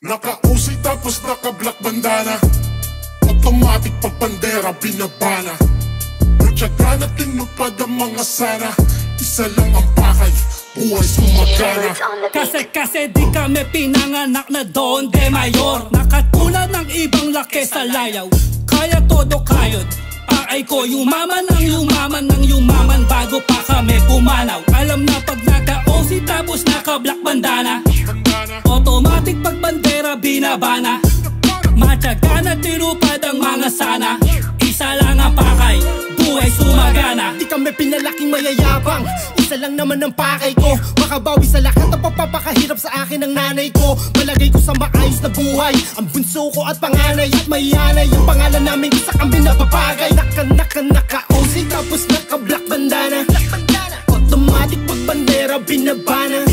Naka-usi tapos naka-black bandana, automatic pag bandera binabana. Matyaga na tinupad ang mga sana, isa lang ang pakay, buhay sumagana. Kasi di kami pinanganak na Don de Mayor, nakatulad ng ibang laki sa layaw. Kaya todo kayod, pakay ko yumaman ng yumaman bago pa kami pumanaw. Alam na pag naka-OC tapos naka-black bandana, automatic pag bandera binabana. Matyaga na tinupad ang mga sana, isa lang ang pakay, buhay sumagana. Di kami pinalaking mayayabang, isa lang naman ang pakay ko. Makabawi sa lahat ng pagpapakahirap sa akin ng nanay ko. Malagay ko sa maayos na buhay ang bunso ko at panganay at mayanay. Ang pangalan namin isa kang binababagay. Naka-OC tapos naka-black bandana, automatic pag bandera binabana.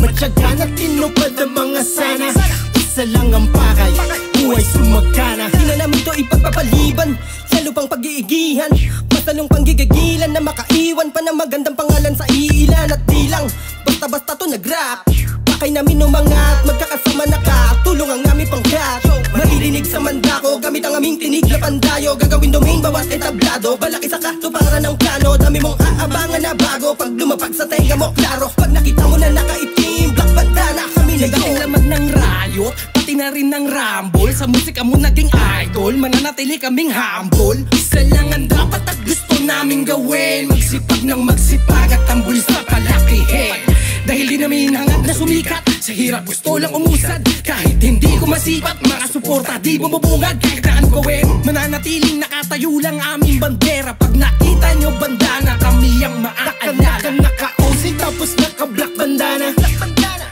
Matyaga na tinupad ang mga sana, isa lang ang pakay, buhay sumagana. Di na namin to ipagpapaliban, lalo pang pag-iigihan. Matalong panggigigilan na makaiwan pa ng magandang pangalan sa iilan. At di lang basta-basta to nag-rap, pakay namin umangat, magkakasama nakatulong ang aming pangkat. Maririnig sa mandako, gamit ang aming tinig na pandayo. Gagawin domain bawat etablado, balaki sa kato para ng plano. Dami mong aabangan na bago, pag lumapag sa tenga mo klaro. Pag nakita mo na nakaitim, black bandana kami na yun. Laman ng riot, pati na rin ng rumble. Sa musika mo naging idol, mananatili kaming humble. Isa lang ang dapat at gusto naming gawin, magsipag ng magsipag at tambul sa palakihin. Dahil di namin hangad na sumikat, sa hirap gusto lang umusad. Kahit hindi ko masipat, mga suporta di bumubungad. Kahit naan gawin, mananatiling nakatayo lang aming bandera. Pag nakita nyo bandana, kami ang maaalala. Naka-OC tapos naka-black bandana,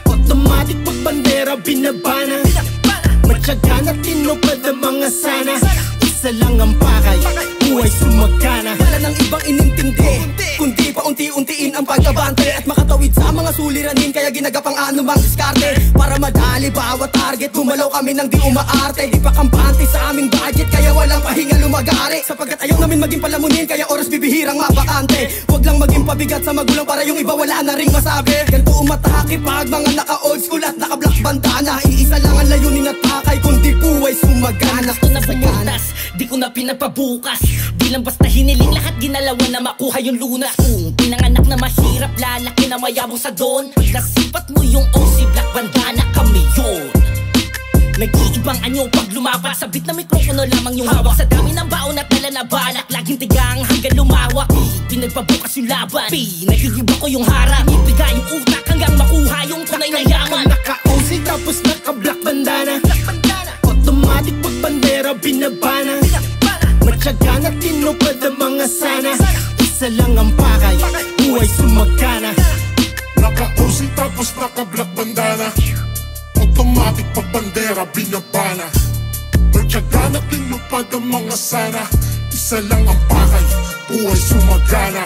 automatic pag bandera binabana. Matyaga na tinupad ang mga sana, isa lang ang pakay, buhay sumagana. Wala nang ibang inintindi, kundi pa unti-untiin ang pagkabante at makatawid sa mga suliranin. Kaya ginagapang anumang diskarte para madali bawat target. Gumalaw kami nang di umaarte, di pa kampante sa aming budget, kaya walang pahinga lumagari. Sapagkat ayaw namin maging palamunin, kaya oras bibihirang mabakante. Huwag lang maging pabigat sa magulang para yung iba wala na ring masabi. Ganito umatake pag mga naka-old school at naka-black bandana. Iisa lang ang layunin at pakay, kundi buhay sumagana. Gusto na bumutas, di ko na pinagpabukas. Di lang basta hiniling, lahat ginalawan na makuha yung lunas. Kung pinanganak na mahirap, lalaki na mayabong sa Don. Pag nasipat mo yung OC black bandana, kami yun. Nag-iibang anyo pag lumapat, sabit na mikropono lamang yung hawak. Sa dami ng baon at dala na balak, laging tigang hanggang lumawak. Pinagpabukas yung laban, nagigiba ko yung harap. Inipiga yung utak hanggang makuha yung tunay na yaman. Naka-OC tapos naka-black bandana, automatic pag bandera binabana. Matyaga na tinupad ang mga sana, isa lang ang pakay, buhay sumagana. Naka-OC tapos naka-black bandana, automatic pag bandera binabana. Matyaga na tinupad ang mga sana, isa lang ang pakay, buhay sumagana.